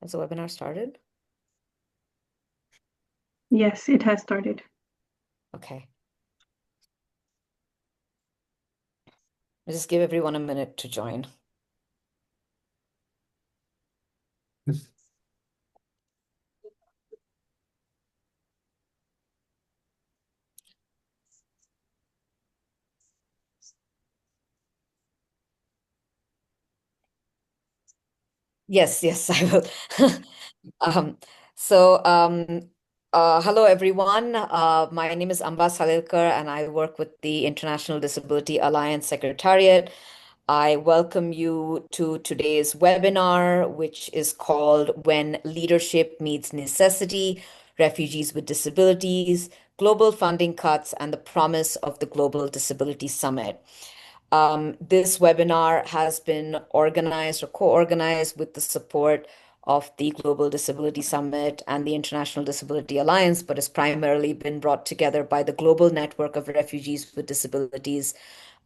Has the webinar started? Yes, it has started. Okay. I'll just give everyone a minute to join. Yes, I will. Um, Hello everyone. My name is Amba Salilkar and I work with the International Disability Alliance Secretariat. I welcome you to today's webinar, which is called When Leadership Meets Necessity, Refugees with Disabilities, Global Funding Cuts, and the Promise of the Global Disability Summit. This webinar has been organized or co-organized with the support of the Global Disability Summit and the International Disability Alliance, but has primarily been brought together by the Global Network of Refugees with Disabilities,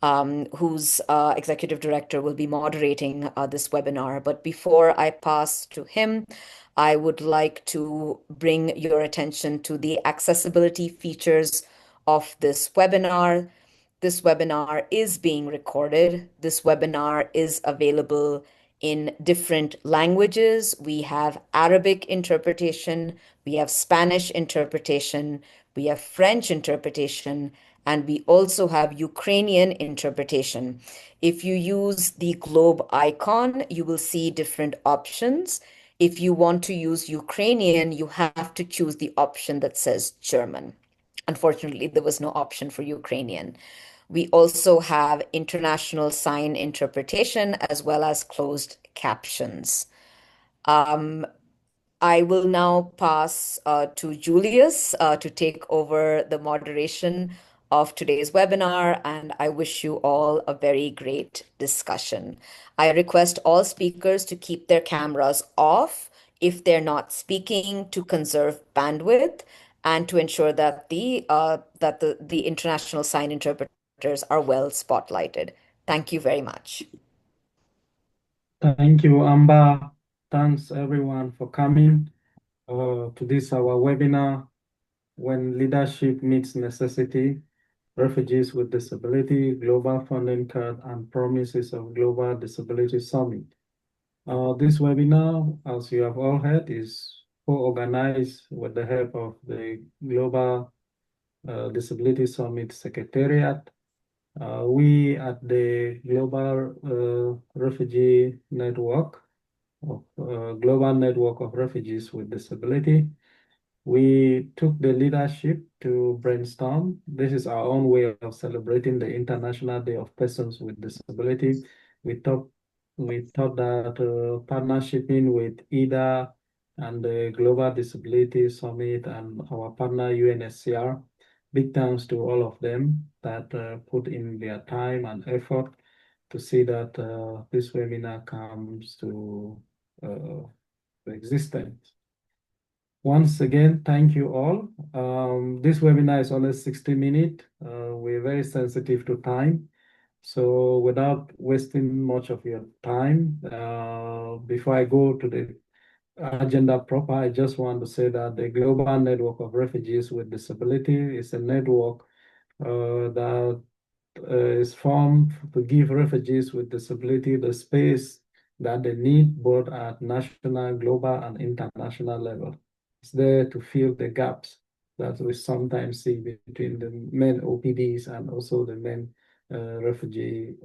whose executive director will be moderating this webinar. But before I pass to him, I would like to bring your attention to the accessibility features of this webinar. This webinar is being recorded. This webinar is available in different languages. We have Arabic interpretation, we have Spanish interpretation, we have French interpretation, and we also have Ukrainian interpretation. If you use the globe icon, you will see different options. If you want to use Ukrainian, you have to choose the option that says German. Unfortunately, there was no option for Ukrainian. We also have international sign interpretation as well as closed captions. I will now pass to Julius to take over the moderation of today's webinar, and I wish you all a very great discussion. I request all speakers to keep their cameras off if they're not speaking to conserve bandwidth and to ensure that the international sign interpreters are well spotlighted. Thank you very much. Thank you, Amba. Thanks everyone for coming to this our webinar, When Leadership Meets Necessity, Refugees with Disability, Global Funding Cut, and Promises of Global Disability Summit. This webinar, as you have all heard, is co-organized with the help of the Global Disability Summit Secretariat. We at the Global Refugee Network of Global Network of Refugees with Disability, we took the leadership to brainstorm. This is our own way of celebrating the International Day of Persons with Disability. We thought that partnershiping with IDA and the Global Disability Summit and our partner UNSCR, big thanks to all of them that put in their time and effort to see that this webinar comes to existence. Once again, thank you all. This webinar is only 60 minutes. We're very sensitive to time. So without wasting much of your time, before I go to the agenda proper, I just want to say that the Global Network of Refugees with Disability is a network that is formed to give refugees with disability the space that they need both at national, global, and international level. It's there to fill the gaps that we sometimes see between the main OPDs and also the main refugee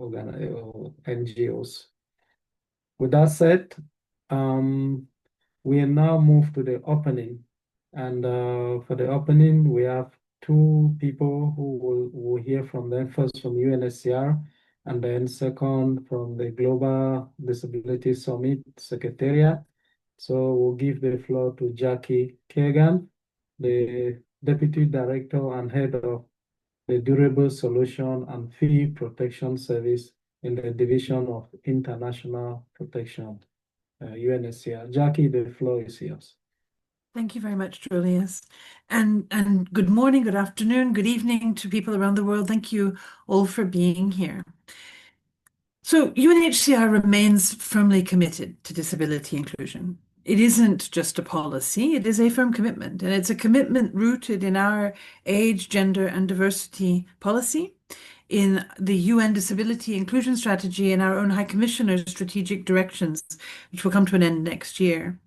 NGOs. With that said, we now move to the opening. And for the opening, we have two people who will hear from them, first from UNSCR, and then second from the Global Disability Summit Secretariat. So we'll give the floor to Jackie Kagan, the Deputy Director and Head of the Durable Solution and Fee Protection Service in the Division of International Protection, UNSCR. Jackie, the floor is yours. Thank you very much, Julius. And good morning, good afternoon, good evening to people around the world. Thank you all for being here. So UNHCR remains firmly committed to disability inclusion. It isn't just a policy, it is a firm commitment, and it's a commitment rooted in our age, gender, and diversity policy, in the UN Disability Inclusion Strategy, and our own High Commissioner's strategic directions, which will come to an end next year.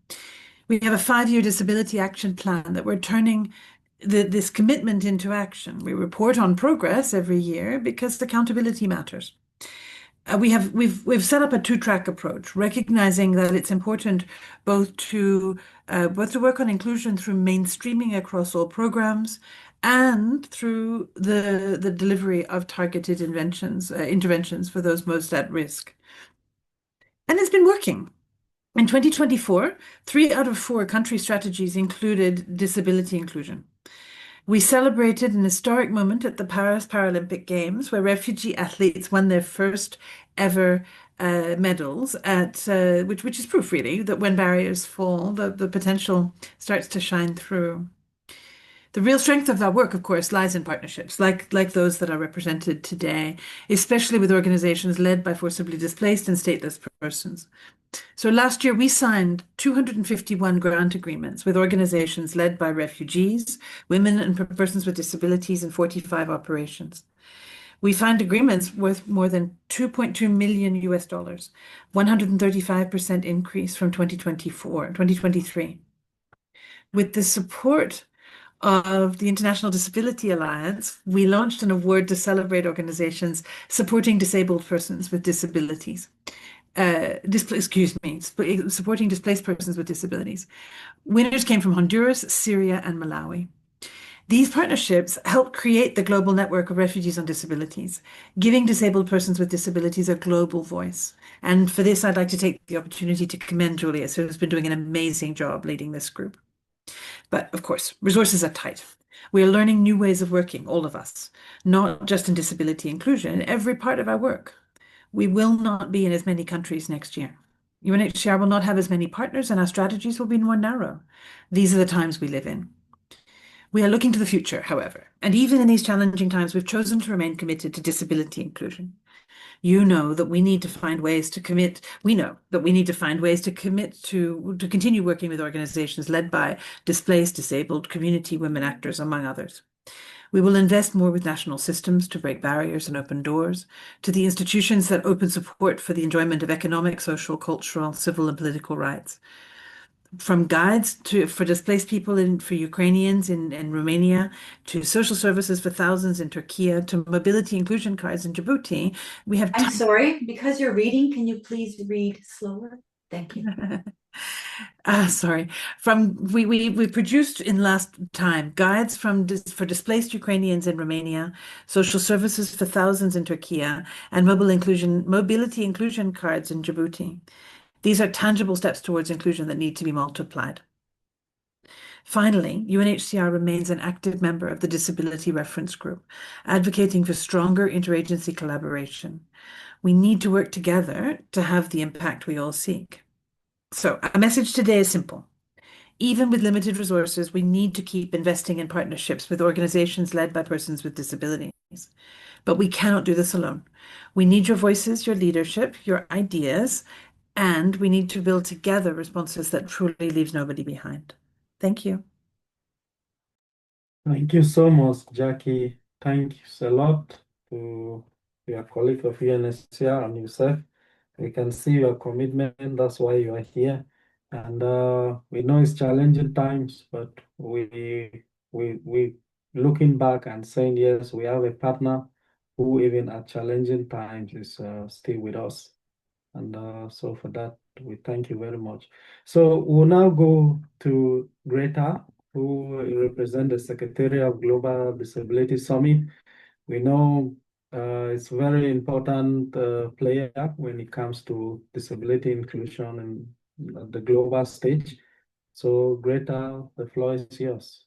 We have a 5-year disability action plan that we're turning this commitment into action. We report on progress every year because accountability matters. We've set up a two-track approach, recognizing that it's important both to work on inclusion through mainstreaming across all programs and through the delivery of targeted interventions for those most at risk. And it's been working. In 2024, 3 out of 4 country strategies included disability inclusion. We celebrated an historic moment at the Paris Paralympic Games where refugee athletes won their first ever medals which is proof really that when barriers fall, the potential starts to shine through. The real strength of that work, of course, lies in partnerships like those that are represented today, especially with organizations led by forcibly displaced and stateless persons. So last year, we signed 251 grant agreements with organizations led by refugees, women, and persons with disabilities in 45 operations. We signed agreements worth more than 2.2 million US dollars, 135% increase from 2023. With the support of the International Disability Alliance, we launched an award to celebrate organizations supporting disabled persons with disabilities. Supporting displaced persons with disabilities. Winners came from Honduras, Syria, and Malawi. These partnerships help create the global network of refugees on disabilities, giving disabled persons with disabilities a global voice. And for this, I'd like to take the opportunity to commend Julius, who has been doing an amazing job leading this group. But of course, resources are tight. We are learning new ways of working, all of us, not just in disability inclusion, in every part of our work. We will not be in as many countries next year. UNHCR will not have as many partners, and our strategies will be more narrow. These are the times we live in. We are looking to the future, however, and even in these challenging times, we've chosen to remain committed to disability inclusion. You know that we need to find ways to commit. We know that we need to find ways to commit to continue working with organizations led by displaced, disabled, community women actors, among others. We will invest more with national systems to break barriers and open doors, to the institutions that open support for the enjoyment of economic, social, cultural, civil, and political rights. From guides for displaced people for Ukrainians in Romania, to social services for thousands in Turkey, to mobility inclusion cards in Djibouti, we have I'm sorry, because you're reading, can you please read slower? Thank you. Sorry. We produced in last time guides for displaced Ukrainians in Romania, social services for thousands in Turkey, and mobility inclusion cards in Djibouti. These are tangible steps towards inclusion that need to be multiplied. Finally, UNHCR remains an active member of the Disability Reference Group, advocating for stronger interagency collaboration. We need to work together to have the impact we all seek. So, our message today is simple. Even with limited resources, we need to keep investing in partnerships with organizations led by persons with disabilities. But we cannot do this alone. We need your voices, your leadership, your ideas, and we need to build together responses that truly leaves nobody behind. Thank you. Thank you so much, Jackie. Thanks a lot to your colleague of UNHCR and yourself. We can see your commitment. That's why you are here. And we know it's challenging times, but we looking back and saying, yes, we have a partner who even at challenging times is still with us. And so for that, we thank you very much. So we'll now go to Greta, who represents the Secretary of Global Disability Summit. We know it's a very important player when it comes to disability inclusion and at the global stage. So Greta, the floor is yours.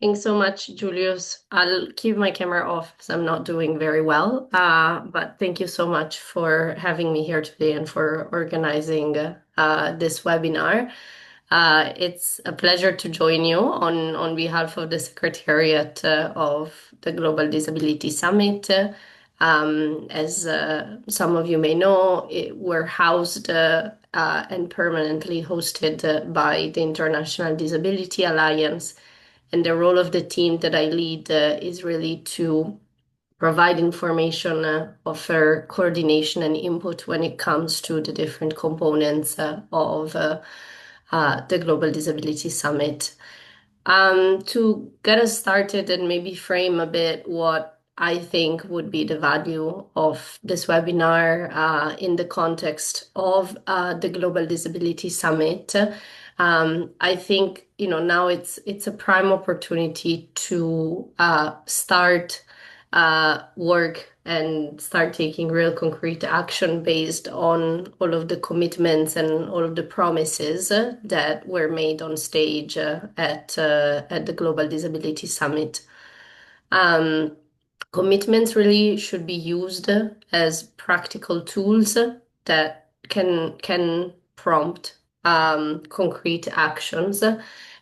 Thanks so much, Julius. I'll keep my camera off because I'm not doing very well. But thank you so much for having me here today and for organizing this webinar. It's a pleasure to join you on behalf of the Secretariat of the Global Disability Summit. As some of you may know, we're housed and permanently hosted by the International Disability Alliance. And the role of the team that I lead is really to provide information, offer coordination and input when it comes to the different components of the Global Disability Summit. To get us started and maybe frame a bit what I think would be the value of this webinar in the context of the Global Disability Summit, I think now it's a prime opportunity to start work and start taking real concrete action based on all of the commitments and all of the promises that were made on stage at the Global Disability Summit. Commitments really should be used as practical tools that can prompt concrete actions,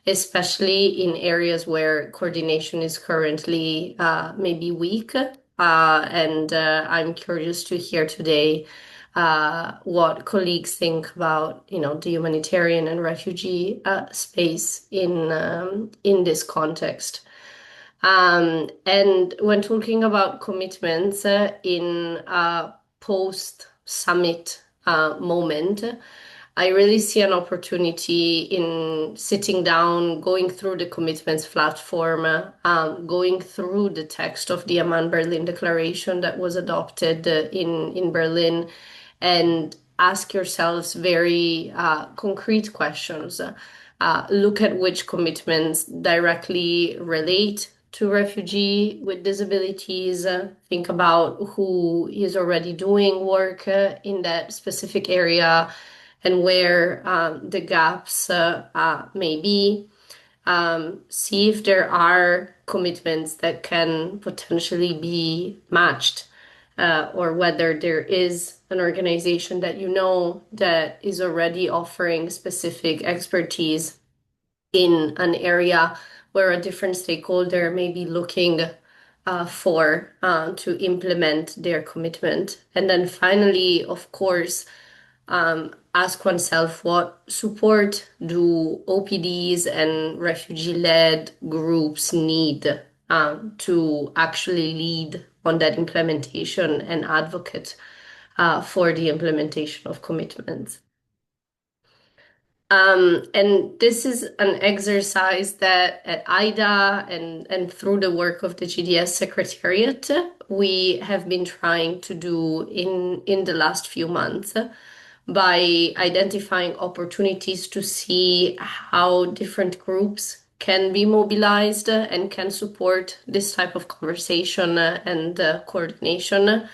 especially in areas where coordination is currently maybe weak. And I'm curious to hear today what colleagues think about, the humanitarian and refugee space in this context. And when talking about commitments in a post-summit moment, I really see an opportunity in sitting down, going through the commitments platform, going through the text of the Amman Berlin Declaration that was adopted in Berlin, and ask yourselves very concrete questions. Look at which commitments directly relate to refugee with disabilities. Think about who is already doing work in that specific area and where the gaps may be. See if there are commitments that can potentially be matched, or whether there is an organization that that is already offering specific expertise in an area where a different stakeholder may be looking to implement their commitment. And then finally, of course, ask oneself, what support do OPDs and refugee-led groups need to actually lead on that implementation and advocate for the implementation of commitments. And this is an exercise that at IDA and through the work of the GDS Secretariat, we have been trying to do in the last few months by identifying opportunities to see how different groups can be mobilized and can support this type of conversation and coordination.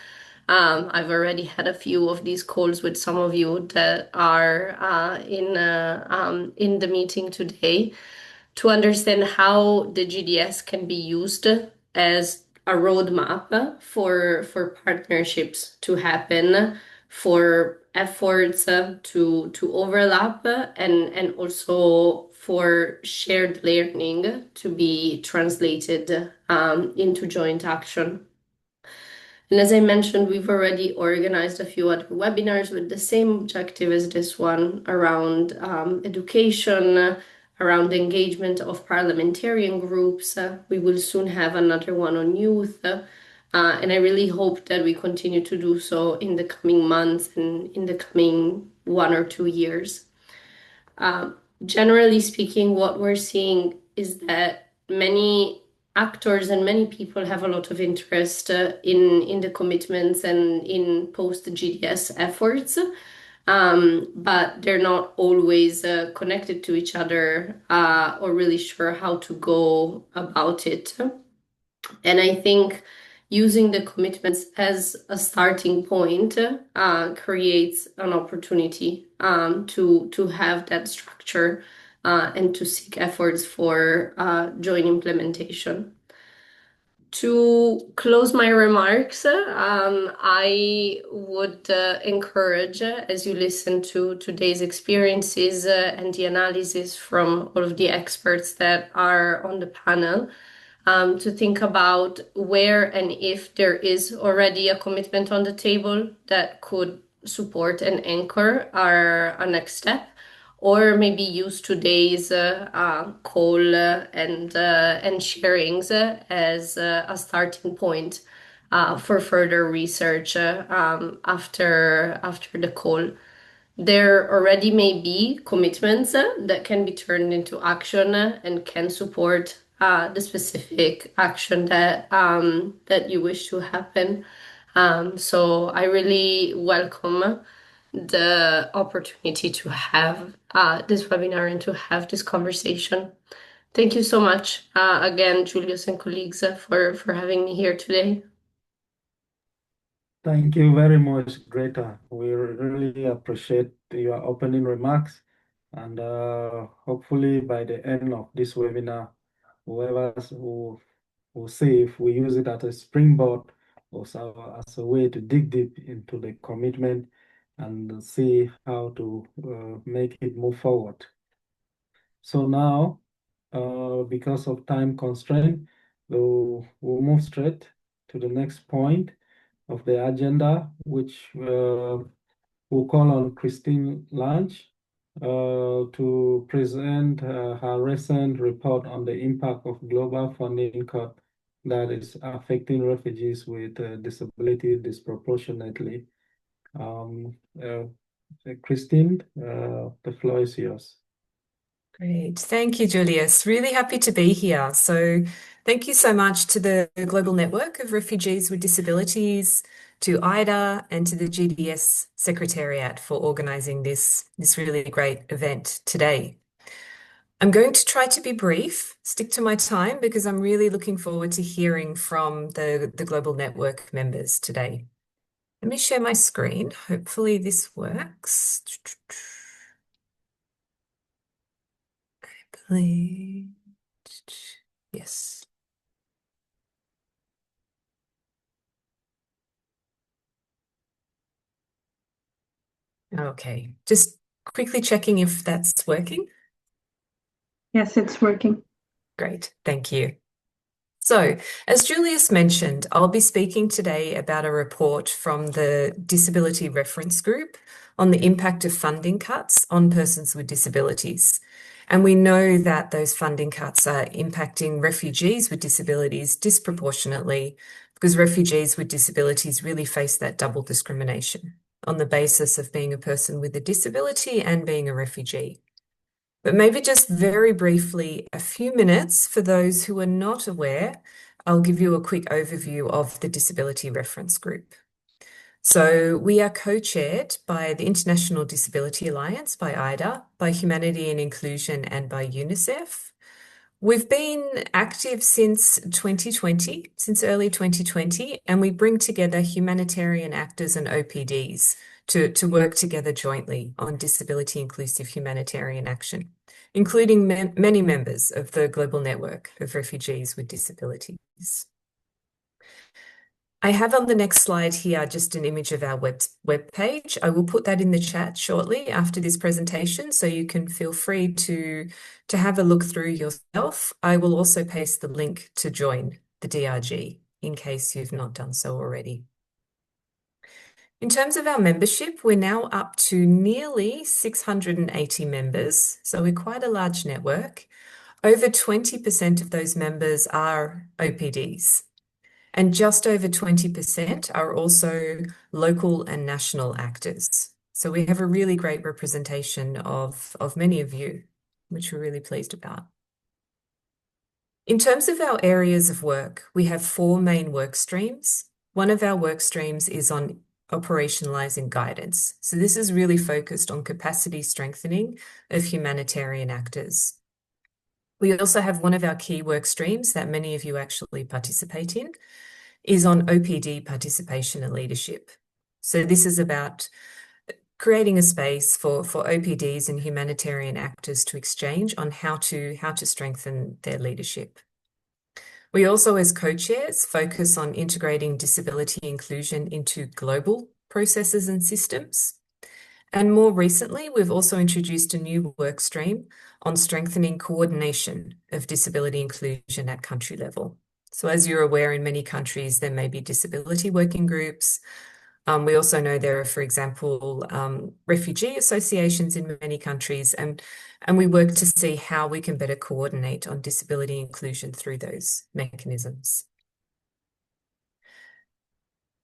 I've already had a few of these calls with some of you that are in the meeting today to understand how the GDS can be used as a roadmap for partnerships to happen, for efforts to overlap, and also for shared learning to be translated into joint action. And as I mentioned, we've already organized a few other webinars with the same objective as this one around education, around the engagement of parliamentarian groups. We will soon have another one on youth. And I really hope that we continue to do so in the coming months and in the coming 1 or 2 years. Generally speaking, what we're seeing is that many actors and many people have a lot of interest in the commitments and in post-GDS efforts, but they're not always connected to each other or really sure how to go about it. And I think using the commitments as a starting point creates an opportunity to have that structure and to seek efforts for joint implementation. To close my remarks, I would encourage, as you listen to today's experiences and the analysis from all of the experts that are on the panel, to think about where and if there is already a commitment on the table that could support and anchor our next step, or maybe use today's call and sharings as a starting point for further research after the call. There already may be commitments that can be turned into action and can support the specific action that you wish to happen. So I really welcome the opportunity to have this webinar and to have this conversation. Thank you so much again, Julius and colleagues, for having me here today. Thank you very much, Greta. We really appreciate your opening remarks. And hopefully by the end of this webinar, whoever will see if we use it as a springboard or as a way to dig deep into the commitment and see how to make it move forward. So now, because of time constraint, we'll move straight to the next point of the agenda, which we'll call on Christine Lange to present her recent report on the impact of global funding cut that is affecting refugees with disability disproportionately. Christine, the floor is yours. Great. Thank you, Julius. Really happy to be here. So thank you so much to the Global Network of Refugees with Disabilities, to IDA, and to the GDS Secretariat for organising this really great event today. I'm going to try to be brief, stick to my time, because I'm really looking forward to hearing from the Global Network members today. Let me share my screen. Hopefully this works. Yes. Okay, just quickly checking if that's working. Yes, it's working. Great, thank you. So, as Julius mentioned, I'll be speaking today about a report from the Disability Reference Group on the impact of funding cuts on persons with disabilities. And we know that those funding cuts are impacting refugees with disabilities disproportionately because refugees with disabilities really face that double discrimination on the basis of being a person with a disability and being a refugee. But maybe just very briefly, a few minutes for those who are not aware, I'll give you a quick overview of the Disability Reference Group. So we are co-chaired by the International Disability Alliance, by IDA, by Humanity and Inclusion, and by UNICEF. We've been active since 2020, since early 2020, and we bring together humanitarian actors and OPDs to work together jointly on disability inclusive humanitarian action, including many members of the Global Network of Refugees with Disabilities. I have on the next slide here just an image of our web page. I will put that in the chat shortly after this presentation, so you can feel free to have a look through yourself. I will also paste the link to join the DRG in case you've not done so already. In terms of our membership, we're now up to nearly 680 members, so we're quite a large network. Over 20% of those members are OPDs. And just over 20% are also local and national actors. So we have a really great representation of many of you, which we're really pleased about. In terms of our areas of work, we have 4 main work streams. One of our work streams is on operationalizing guidance. So this is really focused on capacity strengthening of humanitarian actors. We also have one of our key work streams that many of you actually participate in, is on OPD participation and leadership. So this is about creating a space for OPDs and humanitarian actors to exchange on how to strengthen their leadership. We also, as co-chairs, focus on integrating disability inclusion into global processes and systems. And more recently, we've also introduced a new work stream on strengthening coordination of disability inclusion at country level. So as you're aware, in many countries, there may be disability working groups. We also know there are, for example, refugee associations in many countries, and we work to see how we can better coordinate on disability inclusion through those mechanisms.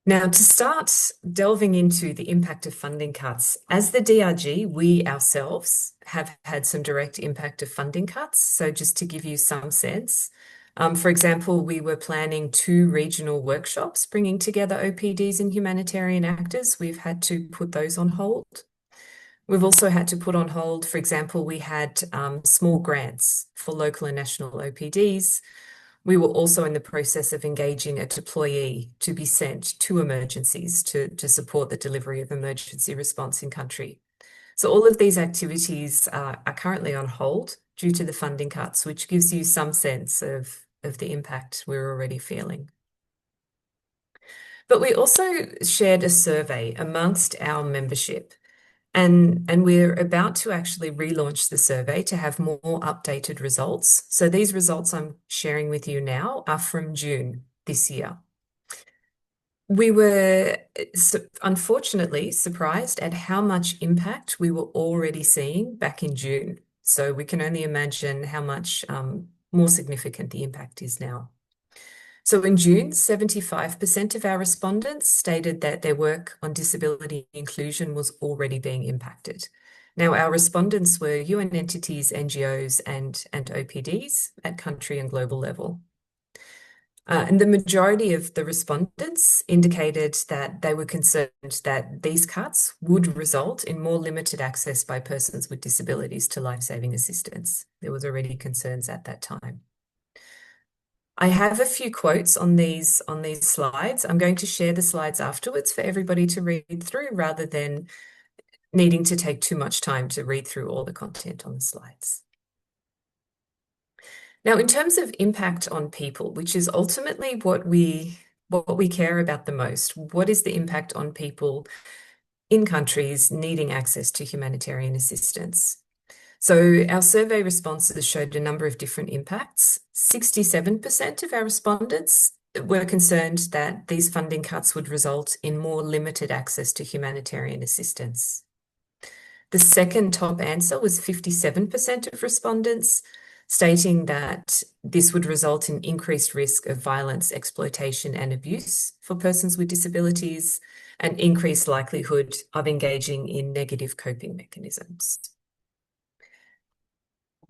Now, to start delving into the impact of funding cuts, as the DRG, we ourselves have had some direct impact of funding cuts. So just to give you some sense, for example, we were planning 2 regional workshops bringing together OPDs and humanitarian actors. We've had to put those on hold. We've also had to put on hold, for example, we had small grants for local and national OPDs. We were also in the process of engaging a deployee to be sent to emergencies to support the delivery of emergency response in country. So all of these activities are currently on hold due to the funding cuts, which gives you some sense of the impact we're already feeling. But we also shared a survey amongst our membership. And we're about to actually relaunch the survey to have more updated results. So these results I'm sharing with you now are from June this year. We were unfortunately surprised at how much impact we were already seeing back in June. So we can only imagine how much more significant the impact is now. So in June, 75% of our respondents stated that their work on disability inclusion was already being impacted. Now, our respondents were UN entities, NGOs, and OPDs at country and global level. And the majority of the respondents indicated that they were concerned that these cuts would result in more limited access by persons with disabilities to life-saving assistance. There was already concerns at that time. I have a few quotes on these slides. I'm going to share the slides afterwards for everybody to read through rather than needing to take too much time to read through all the content on the slides. Now, in terms of impact on people, which is ultimately what we care about the most, what is the impact on people in countries needing access to humanitarian assistance? So our survey responses showed a number of different impacts. 67% of our respondents were concerned that these funding cuts would result in more limited access to humanitarian assistance. The second top answer was 57% of respondents, stating that this would result in increased risk of violence, exploitation, and abuse for persons with disabilities, and increased likelihood of engaging in negative coping mechanisms.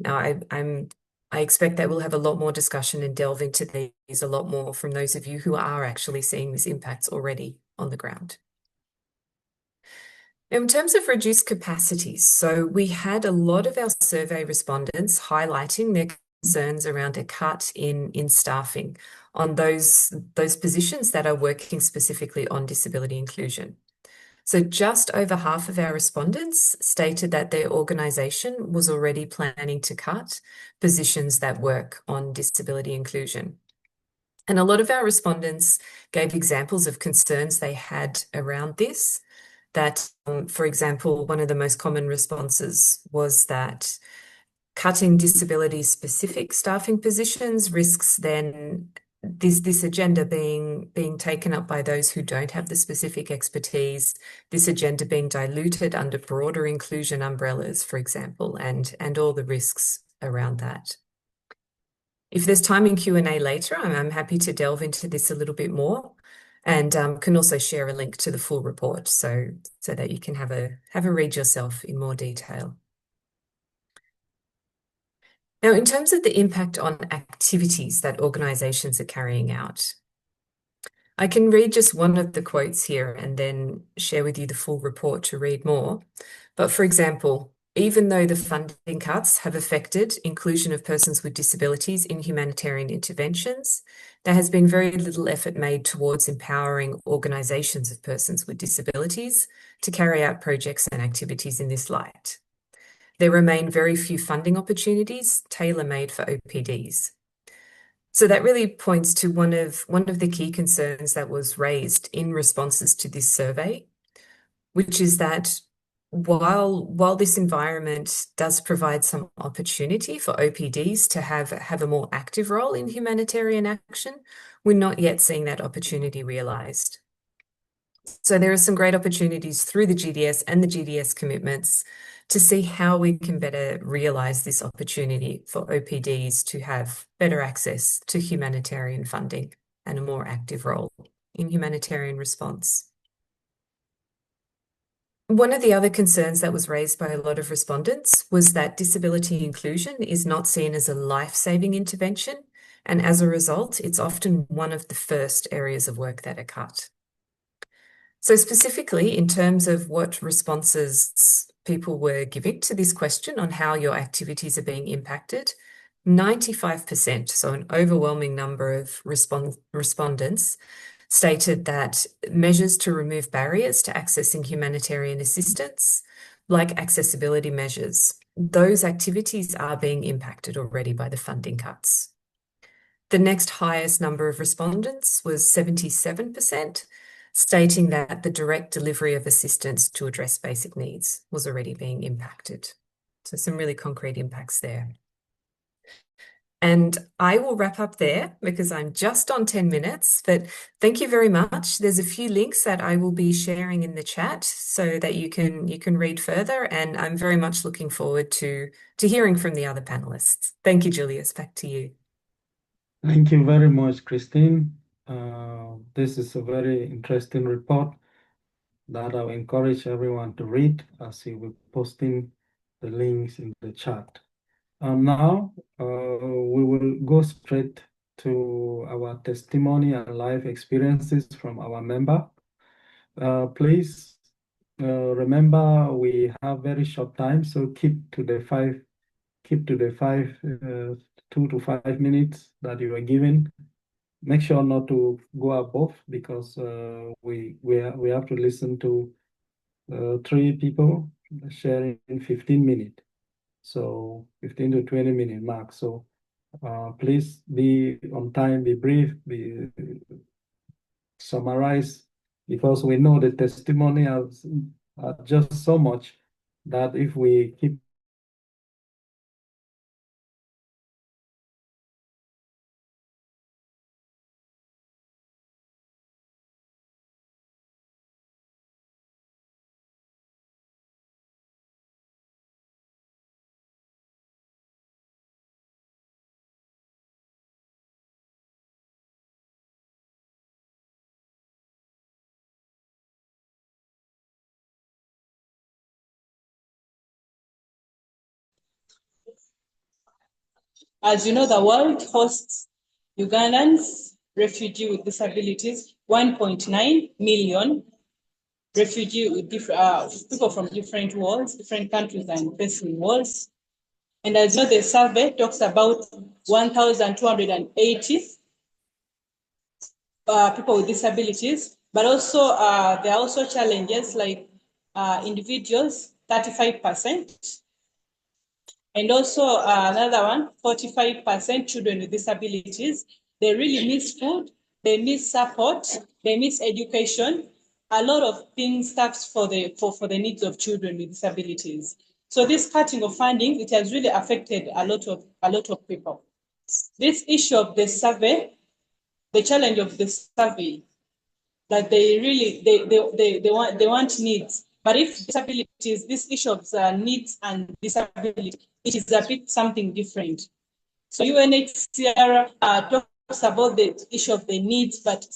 Now, I expect that we'll have a lot more discussion and delve into these a lot more from those of you who are actually seeing these impacts already on the ground. Now, in terms of reduced capacities, so we had a lot of our survey respondents highlighting their concerns around a cut in staffing on those positions that are working specifically on disability inclusion. So just over half of our respondents stated that their organisation was already planning to cut positions that work on disability inclusion. And a lot of our respondents gave examples of concerns they had around this, that, for example, one of the most common responses was that cutting disability-specific staffing positions risks then this agenda being taken up by those who don't have the specific expertise, this agenda being diluted under broader inclusion umbrellas, for example, and all the risks around that. If there's time in Q&A later, I'm happy to delve into this a little bit more, and can also share a link to the full report so that you can have a read yourself in more detail. Now, in terms of the impact on activities that organisations are carrying out, I can read just one of the quotes here and then share with you the full report to read more. But for example, even though the funding cuts have affected inclusion of persons with disabilities in humanitarian interventions, there has been very little effort made towards empowering organisations of persons with disabilities to carry out projects and activities in this light. There remain very few funding opportunities tailor-made for OPDs. So that really points to one of the key concerns that was raised in responses to this survey, which is that while this environment does provide some opportunity for OPDs to have a more active role in humanitarian action, we're not yet seeing that opportunity realised. So there are some great opportunities through the GDS and the GDS commitments to see how we can better realise this opportunity for OPDs to have better access to humanitarian funding and a more active role in humanitarian response. One of the other concerns that was raised by a lot of respondents was that disability inclusion is not seen as a life-saving intervention, and as a result, it's often one of the first areas of work that are cut. So specifically, in terms of what responses people were giving to this question on how your activities are being impacted, 95%, so an overwhelming number of respondents, stated that measures to remove barriers to accessing humanitarian assistance, like accessibility measures, those activities are being impacted already by the funding cuts. The next highest number of respondents was 77%, stating that the direct delivery of assistance to address basic needs was already being impacted. So some really concrete impacts there. And I will wrap up there because I'm just on 10 minutes, but thank you very much. There's a few links that I will be sharing in the chat so that you can read further, and I'm very much looking forward to hearing from the other panelists. Thank you, Julius. Back to you. Thank you very much, Christine. This is a very interesting report that I'll encourage everyone to read as you will be posting the links in the chat. Now, we will go straight to our testimony and life experiences from our member. Please remember we have very short time, so keep to the 2 to 5 minutes that you are given. Make sure not to go above because we have to listen to 3 people sharing 15 minutes. So 15 to 20 minute mark. So please be on time, be brief, be summarize, because we know the testimony has just so much that if we keep As you know, the world hosts Ugandans, refugees with disabilities, 1.9 million refugees with people from different worlds, different countries and facing wars. And as you know, the survey talks about 1,280 people with disabilities, but also there are also challenges like individuals, 35%. And also another one, 45% children with disabilities. They really miss food, they miss support, they miss education, a lot of things stuff for the needs of children with disabilities. So this cutting of funding, it has really affected a lot of people. This issue of the survey, the challenge of the survey, that they want needs. But if disabilities, this issue of needs and disability, it is a bit something different. So UNHCR talks about the issue of the needs, but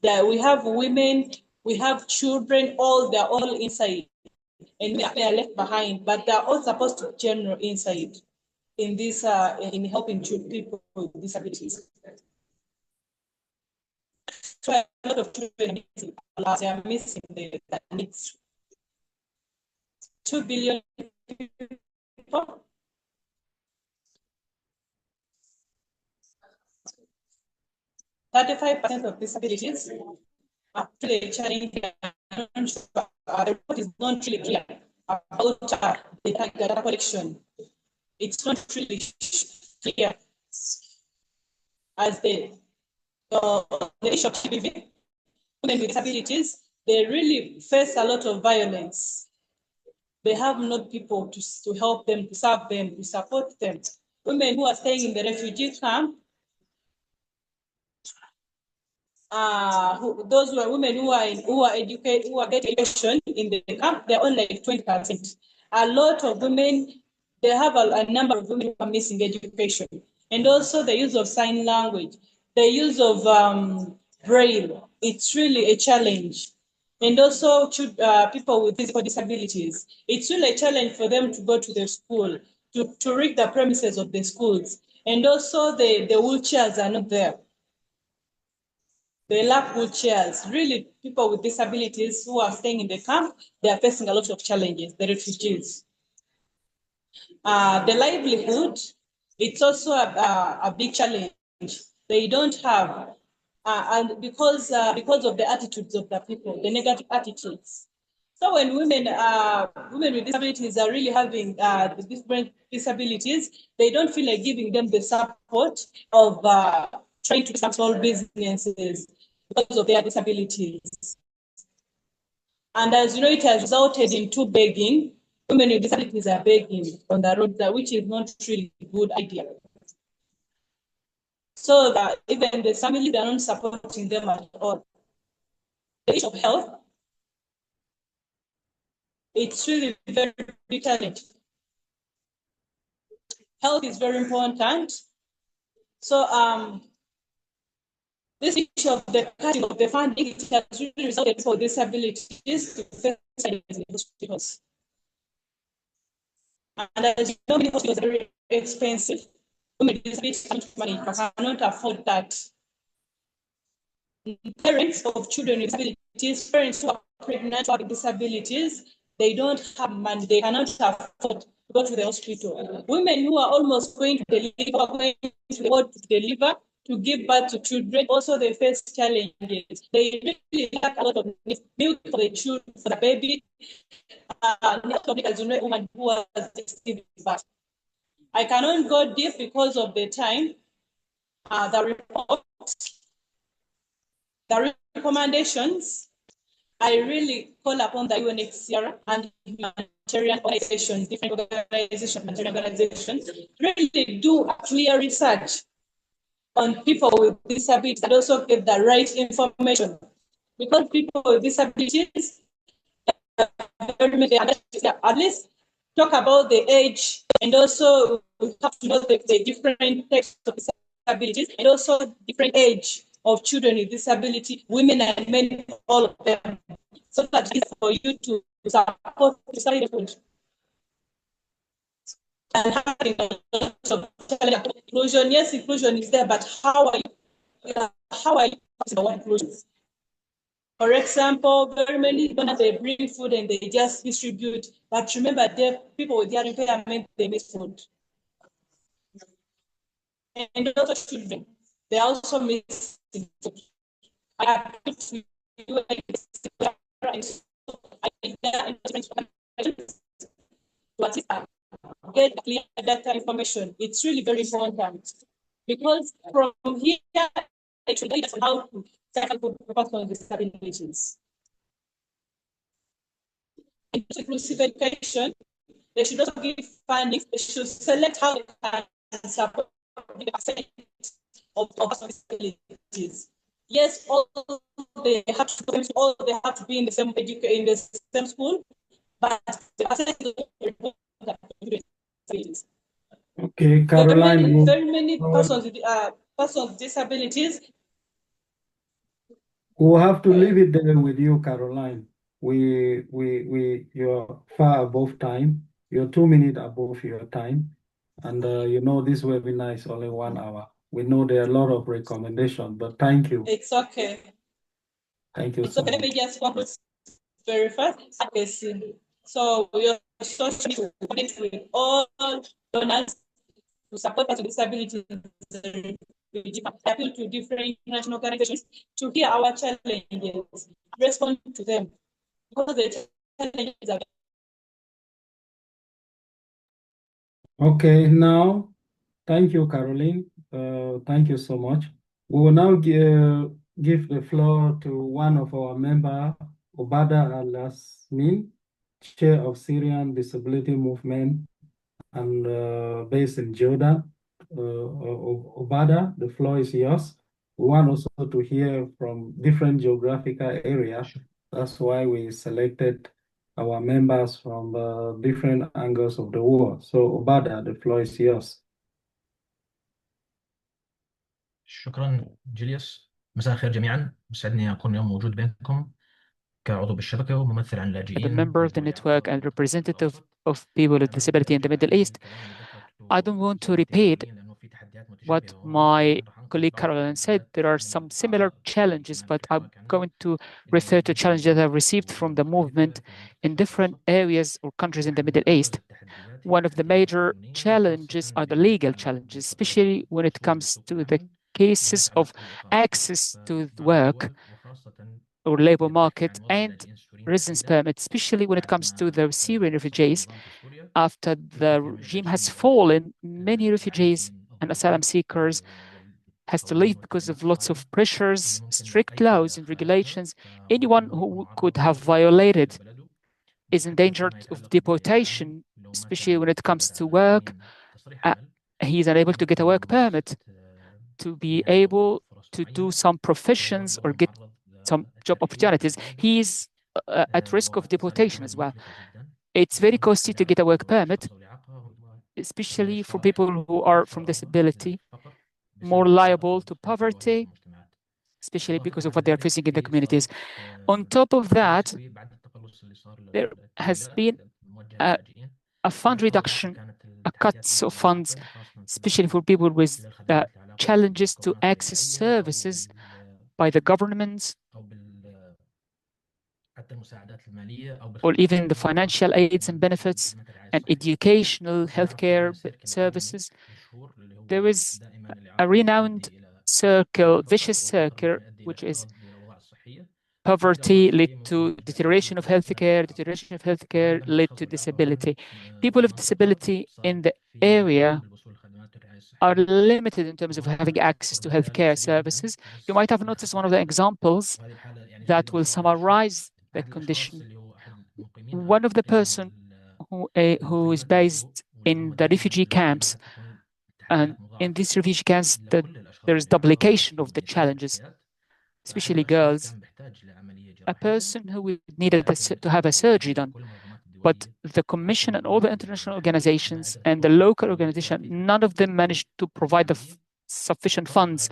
that we have women, we have children, they're all inside, and they are left behind, but they're all supposed to be general inside in this in helping people with disabilities. So a lot of children are missing the needs. 2 billion people. 35% of disabilities are actually challenging. The report is not really clear about the data collection. It's not really clear as the issue of women with disabilities, they really face a lot of violence. they have not people to help them, to serve them, to support them. Women who are staying in the refugee camp, those were women who are educated, who are getting education in the camp, they're only like 20%. A lot of women, they have a number of women who are missing education. And also the use of sign language, the use of braille, it's really a challenge. And also people with physical disabilities, it's really a challenge for them to go to the school, to reach the premises of the schools. And also the wheelchairs are not there. They lack wheelchairs. Really, people with disabilities who are staying in the camp, they are facing a lot of challenges, the refugees. The livelihood, it's also a big challenge. They don't have, and because of the attitudes of the people, the negative attitudes. So when women with disabilities are really having the different disabilities, they don't feel like giving them the support of trying to start small businesses because of their disabilities. And as you know, it has resulted in two begging. Women with disabilities are begging on the road, which is not really a good idea. So that even the families are not supporting them at all. The issue of health, it's really very important. Health is very important. So this issue of the cutting of the funding, it has really resulted for disabilities to face in hospitals. And as you know, many hospitals are very expensive. Women with disabilities cannot afford that. Parents of children with disabilities, parents who are pregnant who have disabilities, they don't have money, they cannot afford to go to the hospital. Women who are almost going to deliver, going to the ward to deliver, to give birth to children, also they face challenges. They really lack a lot of milk for the children, for the baby. As you know, a woman who has giving birth. I cannot go deep because of the time. The recommendations, I really call upon the UNHCR and humanitarian organizations, different organizations, really do a clear research on people with disabilities and also get the right information. Because people with disabilities, at least talk about the age, and also we have to know the different types of disabilities and also different age of children with disability, women and men, all of them, so that it's for you to support to study the food. And having a lot of inclusion, yes, inclusion is there, but how are you about inclusion? For example, very many donors, they bring food and they just distribute. But remember, people with their impairment, they miss food. And also children, they also miss food. I get clear data information. It's really very important because from here, it will guide us on how to tackle personal disabilities. Inclusive education, they should also give funding. They should select how they can support the percent of personal disabilities. Yes, all they have to be in the same in the same school, but the percentage of disabilities. Okay, Caroline. Very many persons with disabilities. We'll have to leave it there with you, Caroline. You're far above time. You're 2 minutes above your time. And you know, this webinar is only 1 hour. We know there are a lot of recommendations, but thank you. It's okay. Thank you It's so okay. Let much. me just conclude very fast. Okay, so we are social to connect with all donors to support us with disabilities. Appeal to different international organizations to hear our challenges, respond to them, because the challenges are. Okay, now, thank you, Caroline. Thank you so much. We will now give the floor to one of our members, Obada Al-Asmin. chair of Syrian Disability Movement and based in Jordan. Obada, the floor is yours. We want also to hear from different geographical areas. That's why we selected our members from different angles of the world. So Obada, the floor is yours. شكرا جيليوس. مساء الخير جميعا، يسعدني أكون اليوم موجود بينكم كعضو بالشبكة وممثل عن a اللاجئين member of the network and representative of people with disability in the Middle East. I don't want to repeat what my colleague Caroline said. There are some similar challenges, but I'm going to refer to challenges that I've received from the movement in different areas or countries in the Middle East. One of the major challenges are the legal challenges, especially when it comes to the cases of access to work or labor market and residence permit, especially when it comes to the Syrian refugees. After the regime has fallen, many refugees and asylum seekers has to leave because of lots of pressures, strict laws and regulations. Anyone who could have violated is in danger of deportation, especially when it comes to work. He is unable to get a work permit to be able to do some professions or get some job opportunities. He is at risk of deportation as well. It's very costly to get a work permit, especially for people who are from disability, more liable to poverty, especially because of what they're facing in the communities. On top of that, there has been a fund reduction, a cuts of funds, especially for people with challenges to access services by the governments or even the financial aids and benefits and educational healthcare services. There is a renowned circle, vicious circle, which is poverty led to deterioration of healthcare led to disability. People with disability in the area are limited in terms of having access to healthcare services. You might have noticed one of the examples that will summarize the condition. One of the person who is based in the refugee camps, and in these refugee camps, there is duplication of the challenges, especially girls. A person who would need to have a surgery done, but the Commission and all the international organizations and the local organization, none of them managed to provide the sufficient funds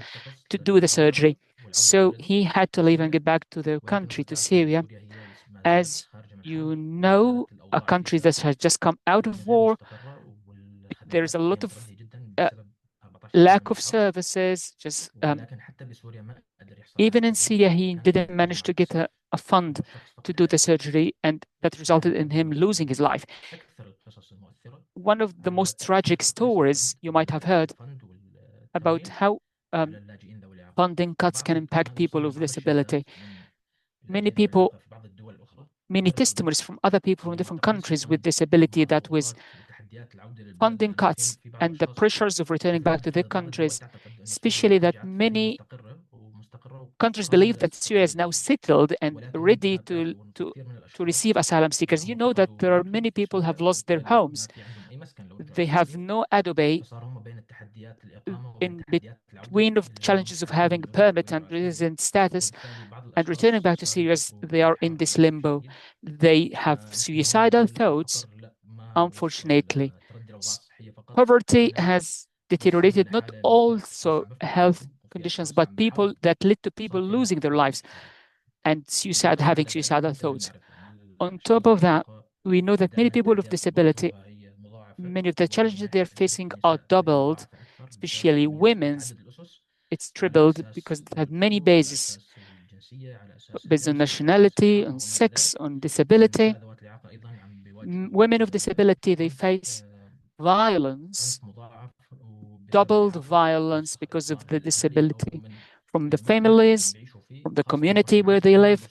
to do the surgery. So he had to leave and get back to their country, to Syria. As you know, a country that has just come out of war, there is a lot of lack of services. Just even in Syria, he didn't manage to get a fund to do the surgery, and that resulted in him losing his life. One of the most tragic stories you might have heard about how funding cuts can impact people with disability. Many testimonies from other people from different countries with disability that with funding cuts and the pressures of returning back to their countries, especially that many countries believe that Syria is now settled and ready to receive asylum seekers. You know that there are many people have lost their homes. They have no adobe in between of the challenges of having a permit and resident status and returning back to Syria. They are in this limbo. They have suicidal thoughts, unfortunately. Poverty has deteriorated not also health conditions, but people that led to people losing their lives and having suicidal thoughts. On top of that, we know that many people with disability, many of the challenges they're facing are doubled, especially women's. It's tripled because they have many bases based on nationality, on sex, on disability. Women of disability, they face violence, doubled violence because of the disability from the families, from the community where they live,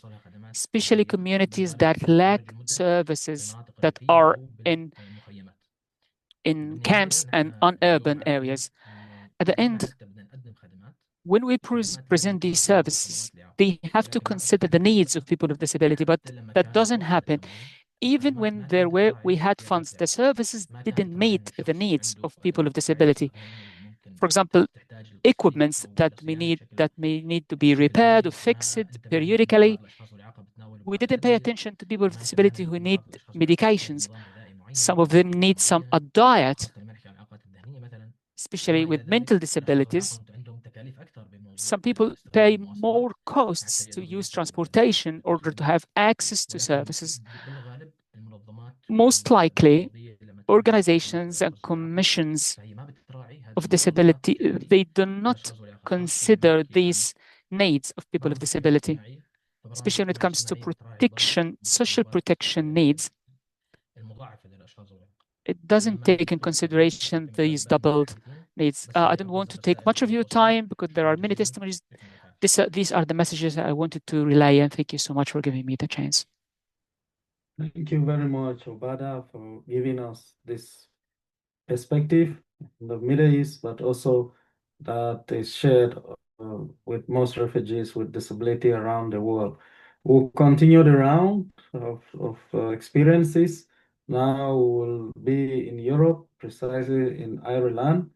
especially communities that lack services that are in camps and urban areas. At the end, when we present these services, they have to consider the needs of people with disability, but that doesn't happen. even when we had funds, the services didn't meet the needs of people with disability. For example, equipments that may need to be repaired or fixed periodically. We didn't pay attention to people with disability who need medications. Some of them need a diet, especially with mental disabilities. Some people pay more costs to use transportation in order to have access to services. Most likely, organizations and commissions of disability, they do not consider these needs of people with disability, especially when it comes to protection, social protection needs. It doesn't take in consideration these doubled needs. I don't want to take much of your time because there are many testimonies. These are the messages I wanted to relay, and thank you so much for giving me the chance. Thank you very much, Obada, for giving us this perspective in the Middle East, but also that is shared with most refugees with disability around the world. We'll continue the round of experiences. Now we'll be in Europe, precisely in Ireland.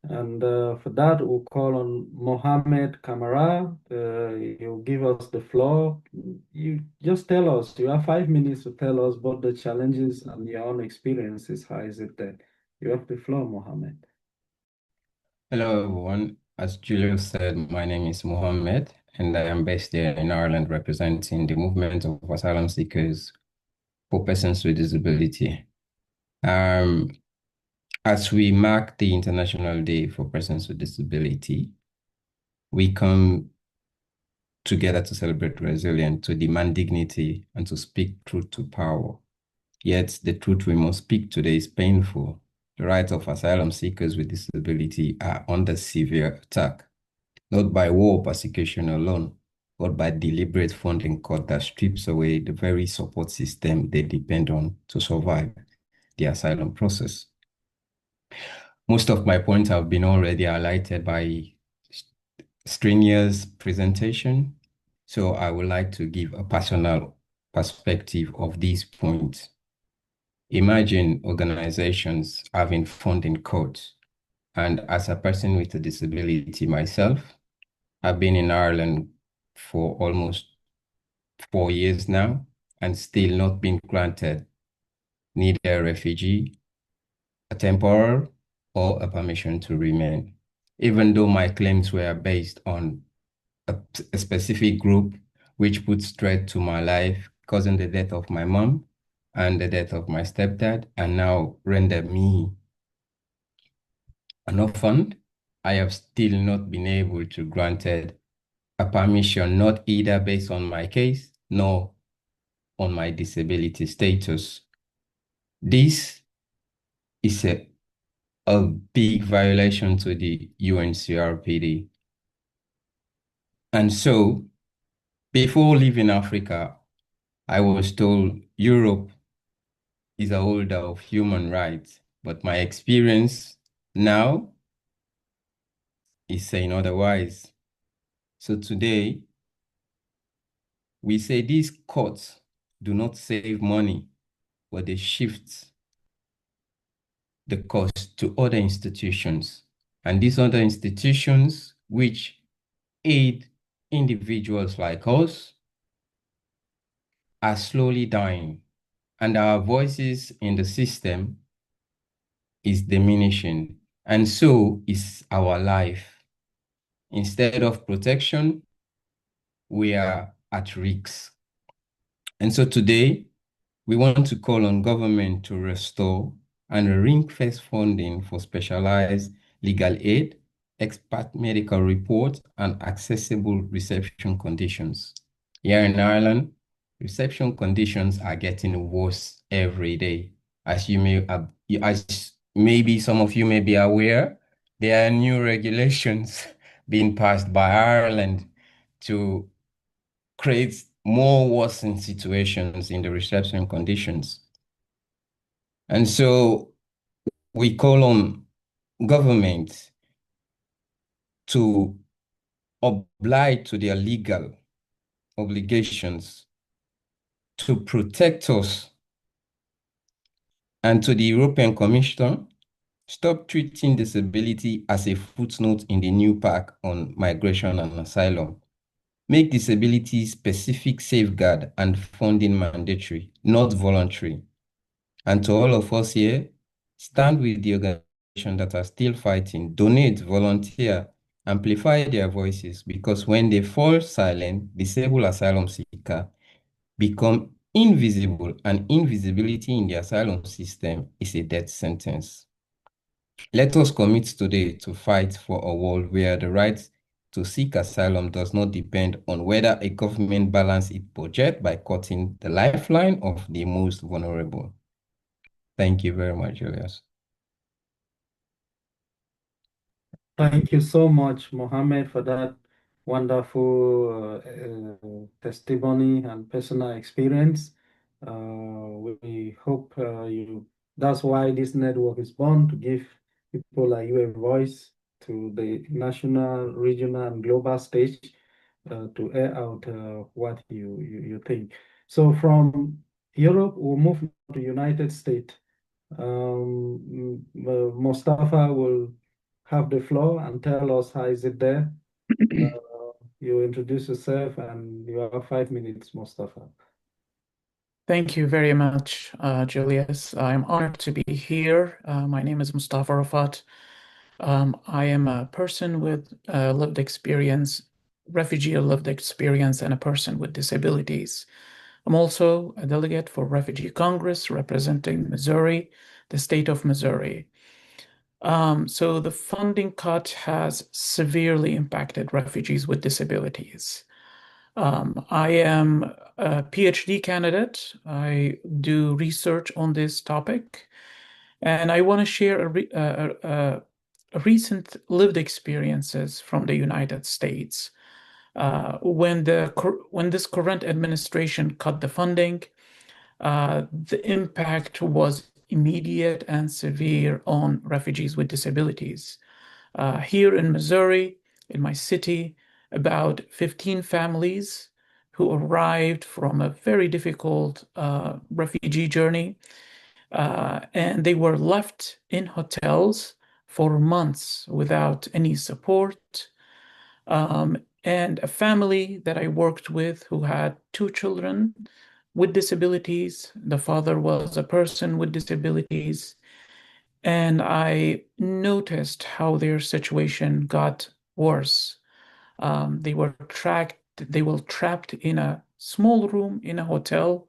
And for that, we'll call on Mohammed Kamara. He'll give us the floor. You just tell us, you have 5 minutes to tell us about the challenges and your own experiences. How is it there? You have the floor, Mohammed. Hello, everyone. As Julius said, my name is Mohammed, and I am based here in Ireland representing the movement of asylum seekers for persons with disability. As we mark the International Day for Persons with Disability, we come together to celebrate resilience, to demand dignity, and to speak truth to power. Yet the truth we must speak today is painful. The rights of asylum seekers with disability are under severe attack, not by war or persecution alone, but by deliberate funding cut that strips away the very support system they depend on to survive the asylum process. Most of my points have been already highlighted by Stringer's presentation, so I would like to give a personal perspective of these points. Imagine organizations having funding cuts, and as a person with a disability myself, I've been in Ireland for almost 4 years now and still not been granted neither a refugee, a temporal, or a permission to remain, even though my claims were based on a specific group which puts threat to my life, causing the death of my mom and the death of my stepdad, and now render me an orphan. I have still not been able to granted a permission, not either based on my case nor on my disability status. This is a big violation to the UNCRPD. And so, before leaving Africa, I was told Europe is a holder of human rights, but my experience now is saying otherwise. So today, we say these courts do not save money, but they shift the cost to other institutions. And these other institutions, which aid individuals like us, are slowly dying. And our voices in the system is diminishing. And so is our life. Instead of protection, we are at risk. And so today, we want to call on government to restore and ring-fence funding for specialized legal aid, expert medical reports, and accessible reception conditions. Here in Ireland, reception conditions are getting worse every day. As maybe some of you may be aware, there are new regulations being passed by Ireland to create more worsened situations in the reception conditions. And so we call on government to oblige to their legal obligations to protect us And to the European Commission, stop treating disability as a footnote in the new pact on migration and asylum. Make disability specific safeguard and funding mandatory, not voluntary. And to all of us here, stand with the organizations that are still fighting, donate, volunteer, amplify their voices, because when they fall silent, disabled asylum seekers become invisible, and invisibility in the asylum system is a death sentence. Let us commit today to fight for a world where the right to seek asylum does not depend on whether a government balances its budget by cutting the lifeline of the most vulnerable. Thank you very much, Julius. Thank you so much, Mohammed, for that wonderful testimony and personal experience. We hope that's why this network is born, to give people like you a voice to the national, regional, and global stage to air out what you think. So from Europe, we'll move to United States. Mustafa will have the floor and tell us how is it there. You introduce yourself and you have 5 minutes, Mustafa. Thank you very much, Julius. I'm honored to be here. My name is Mustafa Rafat. I am a person with lived experience, refugee lived experience, and a person with disabilities. I'm also a delegate for Refugee Congress representing Missouri, the state of Missouri. So the funding cut has severely impacted refugees with disabilities. I am a PhD candidate. I do research on this topic, and I want to share a recent lived experiences from the United States. When this current administration cut the funding, the impact was immediate and severe on refugees with disabilities. Here in Missouri, in my city, about 15 families who arrived from a very difficult refugee journey, and they were left in hotels for months without any support. And a family that I worked with who had two children with disabilities. The father was a person with disabilities. And I noticed how their situation got worse. They were trapped in a small room in a hotel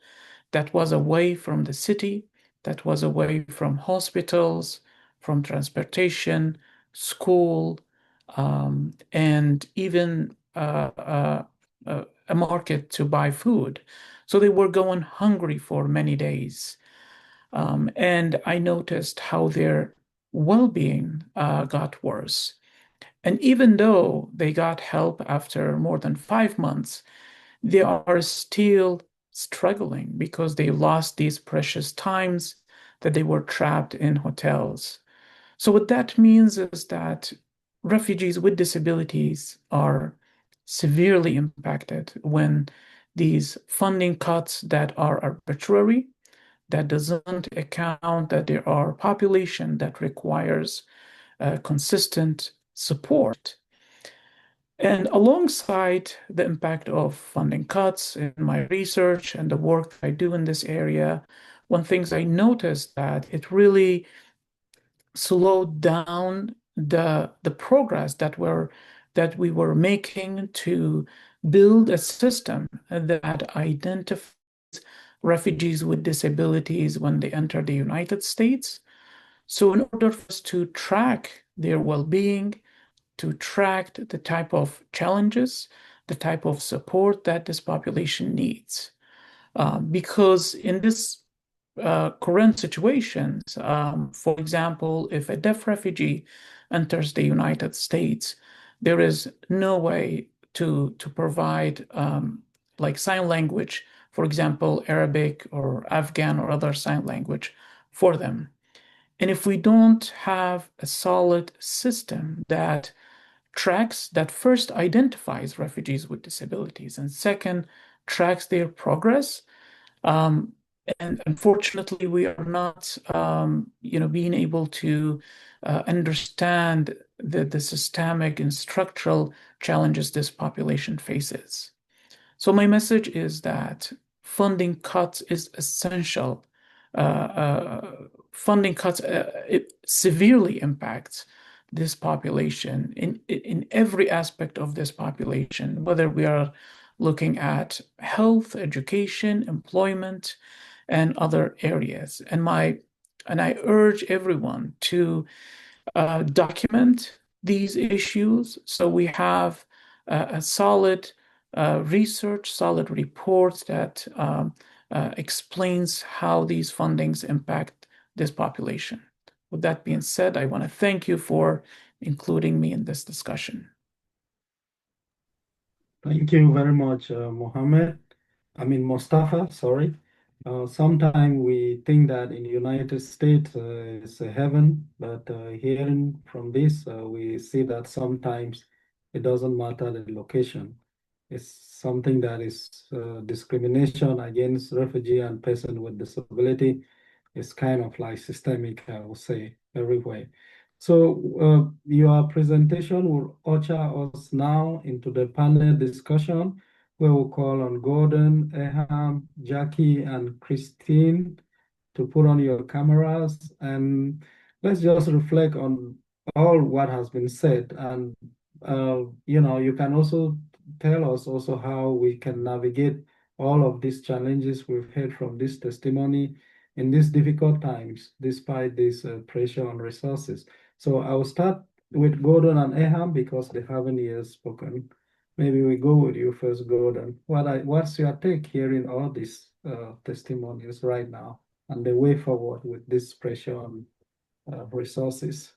that was away from the city, that was away from hospitals, from transportation, school, and even a market to buy food. So they were going hungry for many days. And I noticed how their well-being got worse. And even though they got help after more than 5 months, they are still struggling because they lost these precious times that they were trapped in hotels. So what that means is that refugees with disabilities are severely impacted when these funding cuts that are arbitrary, that doesn't account that there are population that requires consistent support. And alongside the impact of funding cuts in my research and the work I do in this area, one things I noticed that it really slowed down the progress that we were making to build a system that identifies refugees with disabilities when they enter the United States. So in order for us to track their well-being, to track the type of challenges, the type of support that this population needs. Because in this current situations, for example, if a deaf refugee enters the United States, there is no way to provide like sign language, for example, Arabic or Afghan or other sign language for them. And if we don't have a solid system that tracks, that first identifies refugees with disabilities and second tracks their progress, And unfortunately, we are not, being able to understand the systemic and structural challenges this population faces. So my message is that funding cuts is essential. Funding cuts it severely impacts this population in every aspect of this population, whether we are looking at health, education, employment, and other areas. And I urge everyone to document these issues so we have a solid research, solid report that explains how these fundings impact this population. With that being said, I want to thank you for including me in this discussion. Thank you very much, Mustafa, sorry. Sometimes we think that in the United States it's a heaven, but hearing from this, we see that sometimes it doesn't matter the location. It's something that is discrimination against refugee and person with disability. It's kind of like systemic, I would say, everywhere. So your presentation will usher us now into the panel discussion where we'll call on Gordon, Eham, Jackie, and Christine to put on your cameras, and let's just reflect on all what has been said. And you can also tell us also how we can navigate all of these challenges we've heard from this testimony in these difficult times, despite this pressure on resources. So I will start with Gordon and Eham because they haven't yet spoken. Maybe we go with you first, Gordon. What's your take hearing all these testimonies right now and the way forward with this pressure on resources?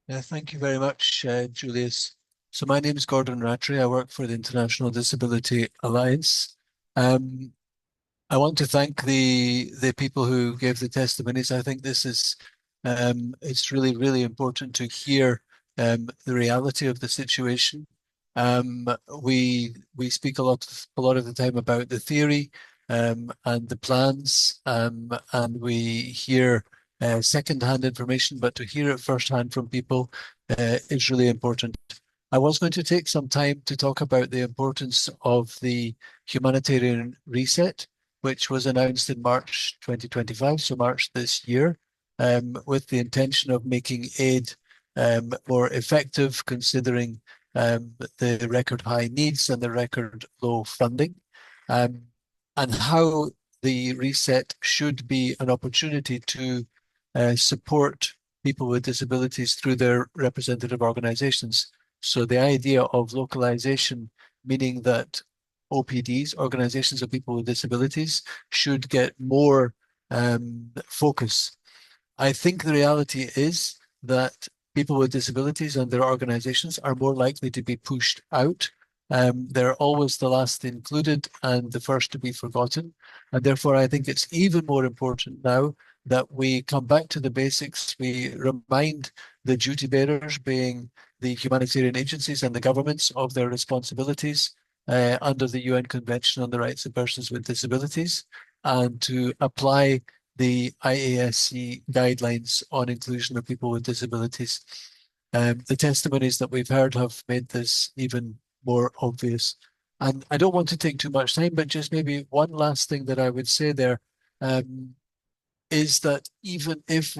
Yeah, thank you very much, Julius. So my name is Gordon Rattray. I work for the International Disability Alliance. I want to thank the people who gave the testimonies. I think this is it's really, really important to hear the reality of the situation. We speak a lot of the time about the theory and the plans, and we hear second-hand information, but to hear it firsthand from people is really important. I was going to take some time to talk about the importance of the humanitarian reset, which was announced in March 2025, so March this year, with the intention of making aid more effective, considering the record high needs and the record low funding, and how the reset should be an opportunity to support people with disabilities through their representative organizations. So the idea of localization, meaning that OPDs, organizations of people with disabilities, should get more focus. I think the reality is that people with disabilities and their organizations are more likely to be pushed out. They're always the last included and the first to be forgotten. And therefore, I think it's even more important now that we come back to the basics. We remind the duty bearers, being the humanitarian agencies and the governments, of their responsibilities under the UN Convention on the Rights of Persons with Disabilities, and to apply the IASC guidelines on inclusion of people with disabilities. The testimonies that we've heard have made this even more obvious. And I don't want to take too much time, but just maybe one last thing that I would say there is that even if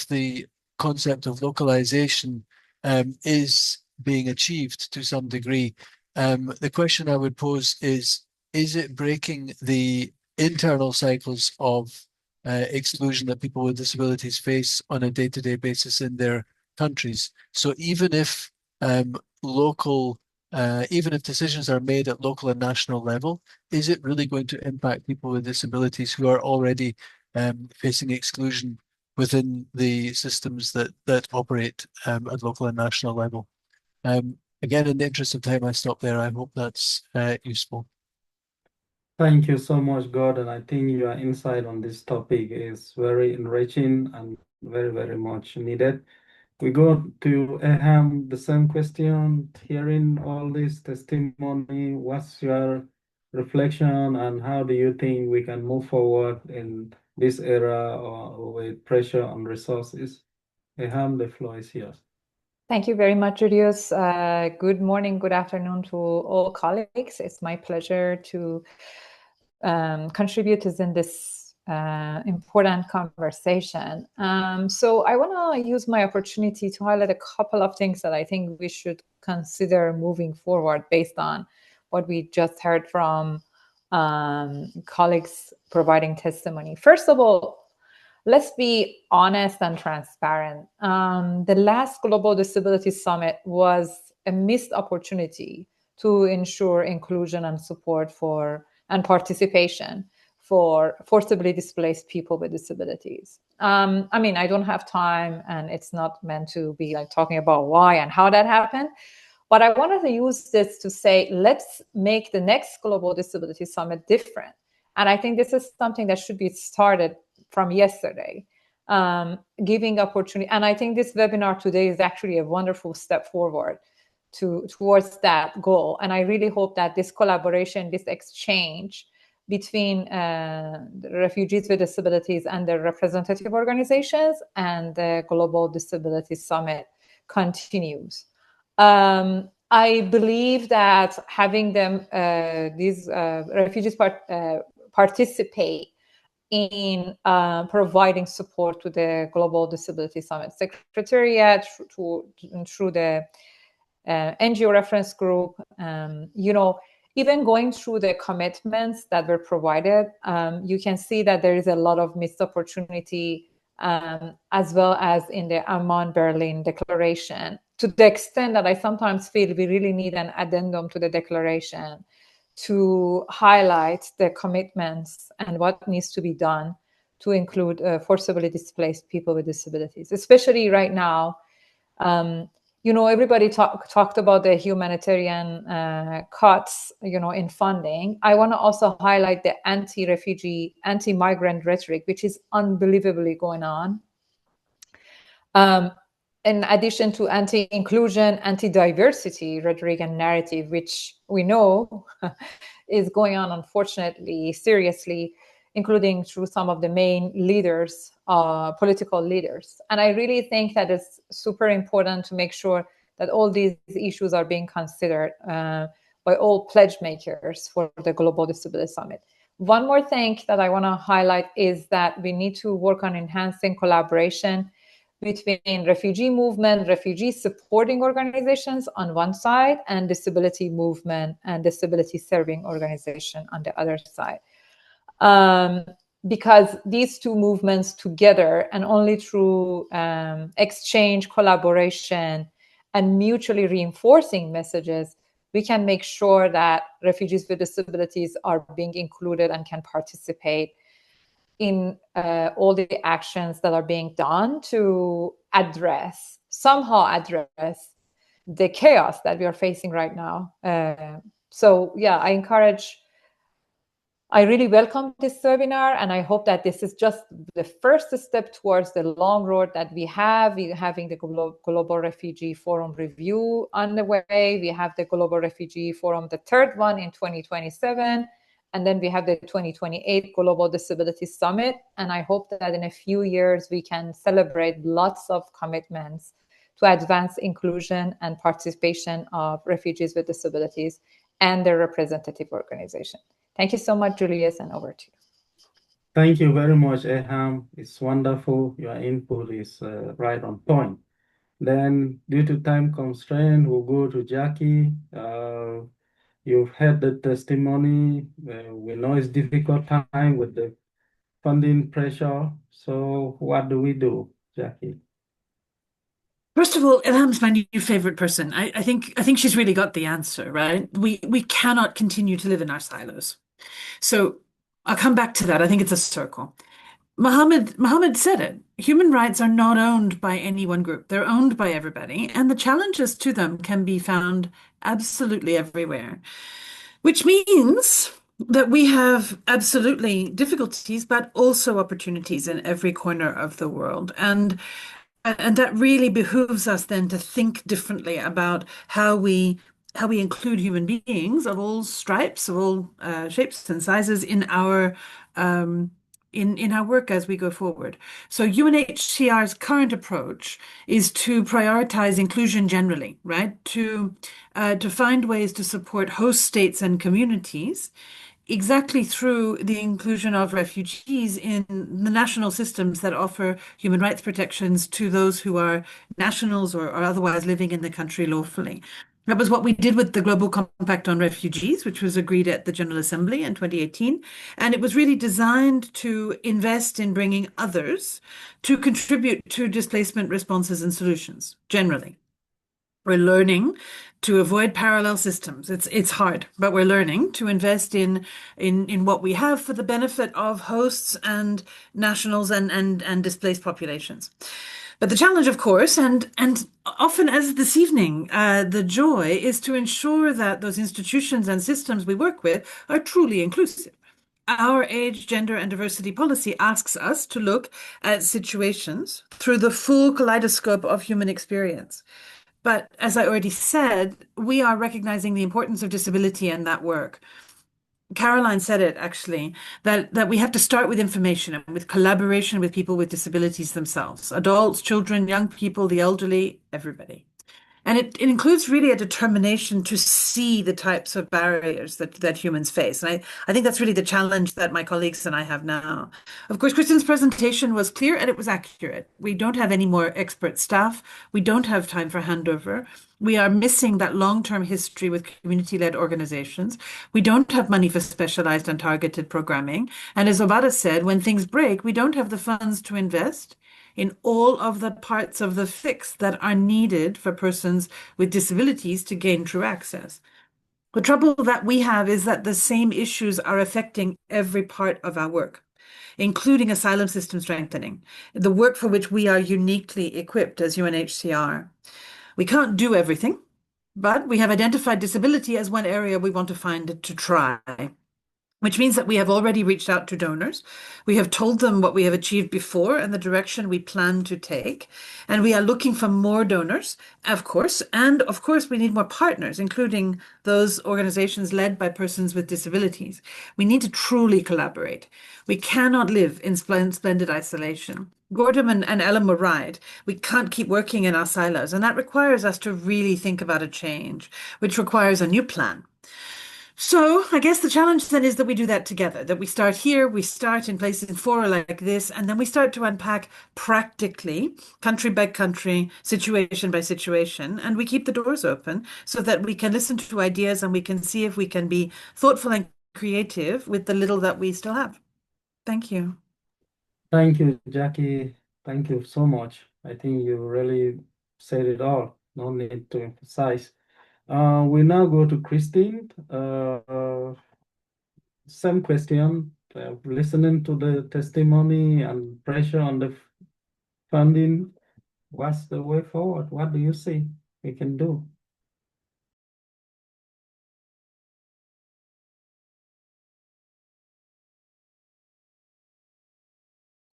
the concept of localization is being achieved to some degree, the question I would pose is it breaking the internal cycles of exclusion that people with disabilities face on a day-to-day basis in their countries? So even if even if decisions are made at local and national level, is it really going to impact people with disabilities who are already facing exclusion within the systems that operate at local and national level? Again, in the interest of time, I stop there. I hope that's useful. Thank you so much, Gordon. I think your insight on this topic is very enriching and very, very much needed. We go to Eham, the same question, hearing all this testimony, what's your reflection, and how do you think we can move forward in this era with pressure on resources? Eham, the floor is yours. Thank you very much, Julius. Good morning, good afternoon to all colleagues. It's my pleasure to contribute in this important conversation. So I want to use my opportunity to highlight a couple of things that I think we should consider moving forward based on what we just heard from colleagues providing testimony. First of all, let's be honest and transparent. The last Global Disability Summit was a missed opportunity to ensure inclusion and support for and participation for forcibly displaced people with disabilities. I mean, I don't have time, and it's not meant to be like talking about why and how that happened. But I wanted to use this to say, let's make the next Global Disability Summit different. And I think this is something that should be started from yesterday, giving opportunity. And I think this webinar today is actually a wonderful step forward towards that goal. And I really hope that this collaboration, this exchange between the refugees with disabilities and their representative organizations and the Global Disability Summit continues. I believe that having them, these refugees participate in providing support to the Global Disability Summit Secretariat through the NGO reference group. Even going through the commitments that were provided, you can see that there is a lot of missed opportunity, as well as in the Amman-Berlin Declaration, to the extent that I sometimes feel we really need an addendum to the declaration to highlight the commitments and what needs to be done to include forcibly displaced people with disabilities, especially right now. Everybody talked about the humanitarian cuts, in funding. I want to also highlight the anti-refugee, anti-migrant rhetoric, which is unbelievably going on. In addition to anti-inclusion, anti-diversity rhetoric and narrative, which we know is going on, unfortunately, seriously, including through some of the main leaders, political leaders. And I really think that it's super important to make sure that all these issues are being considered by all pledge makers for the Global Disability Summit. One more thing that I want to highlight is that we need to work on enhancing collaboration between refugee movement, refugee supporting organizations on one side, and disability movement and disability serving organization on the other side. Because these two movements together, and only through exchange, collaboration, and mutually reinforcing messages, we can make sure that refugees with disabilities are being included and can participate in all the actions that are being done to somehow address the chaos that we are facing right now. So yeah, I really welcome this webinar, and I hope that this is just the first step towards the long road that we have. We're having the Global Refugee Forum review on the way. We have the Global Refugee Forum, the third one in 2027. And then we have the 2028 Global Disability Summit. And I hope that in a few years, we can celebrate lots of commitments to advance inclusion and participation of refugees with disabilities and their representative organization. Thank you so much, Julius, and over to you. Thank you very much, Eham. It's wonderful. Your input is right on point. Then, due to time constraint, we'll go to Jackie. You've heard the testimony. We know it's difficult time with the funding pressure. So what do we do, Jackie? First of all, Ilham's my new favorite person. I think she's really got the answer, right? We cannot continue to live in our silos. So I'll come back to that. I think it's a circle. Mohammed said it. Human rights are not owned by any one group. They're owned by everybody, and the challenges to them can be found absolutely everywhere, which means that we have absolutely difficulties, but also opportunities in every corner of the world. And that really behooves us then to think differently about how we include human beings of all stripes, of all shapes and sizes in our in our work as we go forward. So UNHCR's current approach is to prioritize inclusion generally, right? To find ways to support host states and communities exactly through the inclusion of refugees in the national systems that offer human rights protections to those who are nationals or otherwise living in the country lawfully. That was what we did with the Global Compact on Refugees, which was agreed at the General Assembly in 2018. And it was really designed to invest in bringing others to contribute to displacement responses and solutions generally. We're learning to avoid parallel systems. It's hard, but we're learning to invest in what we have for the benefit of hosts and nationals and displaced populations. But the challenge, of course, and often as this evening, the joy is to ensure that those institutions and systems we work with are truly inclusive. Our age, gender, and diversity policy asks us to look at situations through the full kaleidoscope of human experience. But as I already said, we are recognizing the importance of disability and that work. Caroline said it actually, that we have to start with information and with collaboration with people with disabilities themselves, adults, children, young people, the elderly, everybody. And it includes really a determination to see the types of barriers that humans face. And I think that's really the challenge that my colleagues and I have now. Of course, Kristen's presentation was clear and it was accurate. We don't have any more expert staff. We don't have time for handover. We are missing that long-term history with community-led organizations. We don't have money for specialized and targeted programming. And as Obada said, when things break, we don't have the funds to invest in all of the parts of the fix that are needed for persons with disabilities to gain true access. The trouble that we have is that the same issues are affecting every part of our work, including asylum system strengthening, the work for which we are uniquely equipped as UNHCR. We can't do everything, but we have identified disability as one area we want to find to try, which means that we have already reached out to donors. We have told them what we have achieved before and the direction we plan to take. And we are looking for more donors, of course. And of course, we need more partners, including those organizations led by persons with disabilities. We need to truly collaborate. We cannot live in splendid isolation. Gordon and Ellen were right. We can't keep working in our silos. And that requires us to really think about a change, which requires a new plan. So I guess the challenge then is that we do that together, that we start here, we start in places in fora like this, and then we start to unpack practically, country by country, situation by situation, and we keep the doors open so that we can listen to ideas and we can see if we can be thoughtful and creative with the little that we still have. Thank you. Thank you, Jackie. Thank you so much. I think you really said it all. No need to emphasize. We now go to Christine. Same question. Listening to the testimony and pressure on the funding, what's the way forward? What do you see we can do?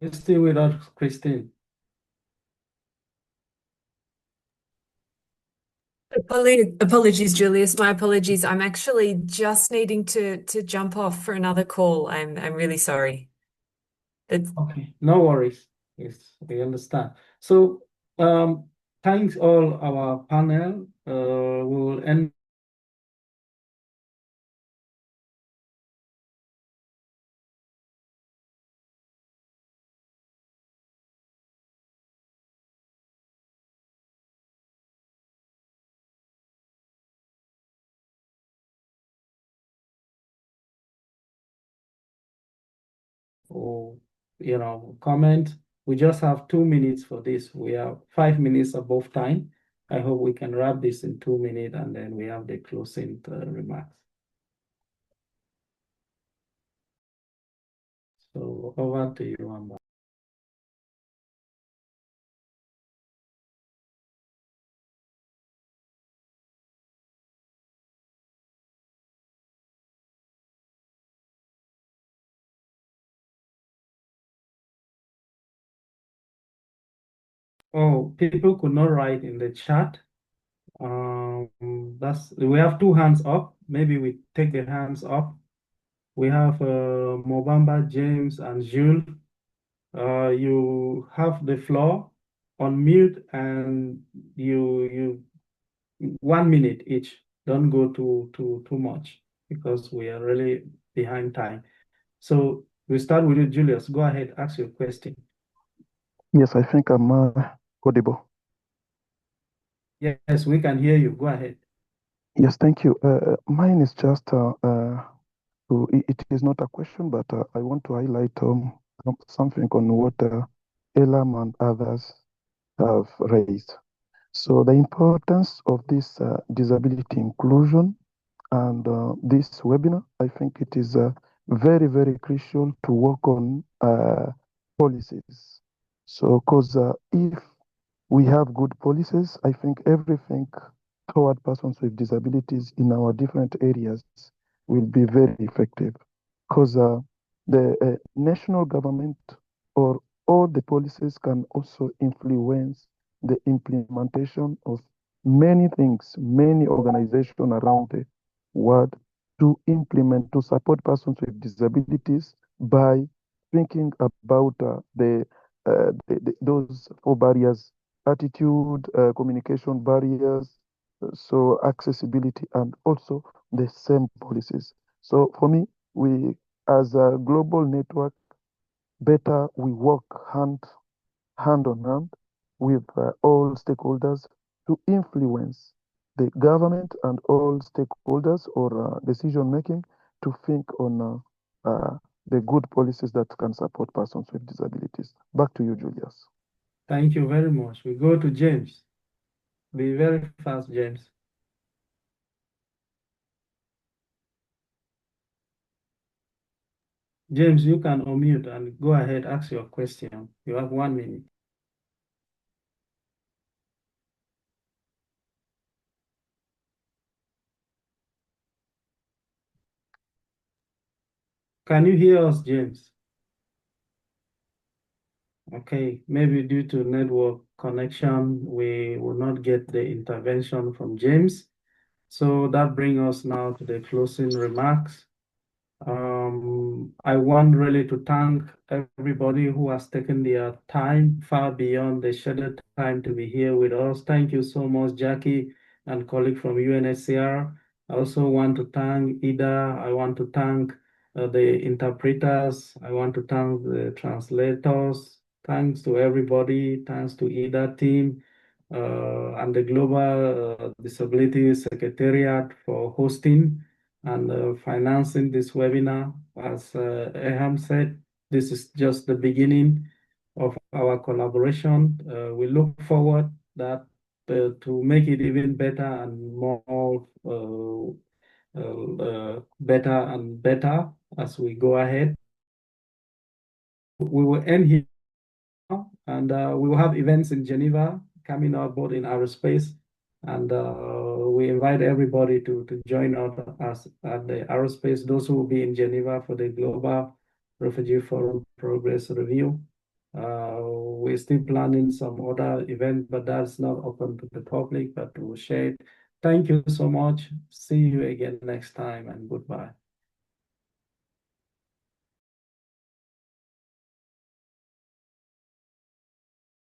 You're still with us, Christine. Apologies, Julius. My apologies. I'm actually just needing to jump off for another call. I'm really sorry. Okay, no worries. Yes, we understand. So, thanks all our panel. We will end. Or, comment. We just have 2 minutes for this. We have 5 minutes above time. I hope we can wrap this in 2 minutes and then we have the closing remarks. So over to you, Amber. Oh, people could not write in the chat. We have two hands up. Maybe we take the hands up. We have Mobamba, James, and Jules. You have the floor on mute, and you 1 minute each. Don't go too much because we are really behind time. So we start with you, Julius. Go ahead, ask your question. Yes, I think I'm audible. Yes, we can hear you. Go ahead. Yes, thank you. Mine is just it is not a question, but I want to highlight something on what Elam and others have raised. So the importance of this disability inclusion and this webinar, I think it is very, very crucial to work on policies. So, because if we have good policies, I think everything toward persons with disabilities in our different areas will be very effective. Because the national government or all the policies can also influence the implementation of many things, many organizations around the world to implement, to support persons with disabilities by thinking about those four barriers: attitude, communication barriers, so accessibility, and also the same policies. So for me, we as a global network, better we work hand on hand with all stakeholders to influence the government and all stakeholders or decision making to think on the good policies that can support persons with disabilities. Back to you, Julius. Thank you very much. We go to James. Be very fast, James. James, you can unmute and go ahead, ask your question. You have 1 minute. Can you hear us, James? Okay, maybe due to network connection, we will not get the intervention from James. So that brings us now to the closing remarks. I want really to thank everybody who has taken their time far beyond the scheduled time to be here with us. Thank you so much, Jackie and colleague from UNHCR. I also want to thank Ida. I want to thank the interpreters. I want to thank the translators. Thanks to everybody. Thanks to Ida team and the Global Disability Secretariat for hosting and financing this webinar. As Eham said, this is just the beginning of our collaboration. We look forward to make it even better and more better and better as we go ahead. We will end here now, and we will have events in Geneva coming up both in aerospace, and we invite everybody to join us at the aerospace, those who will be in Geneva for the Global Refugee Forum Progress Review. We're still planning some other event, but that's not open to the public, but we'll share it. Thank you so much. See you again next time, and goodbye.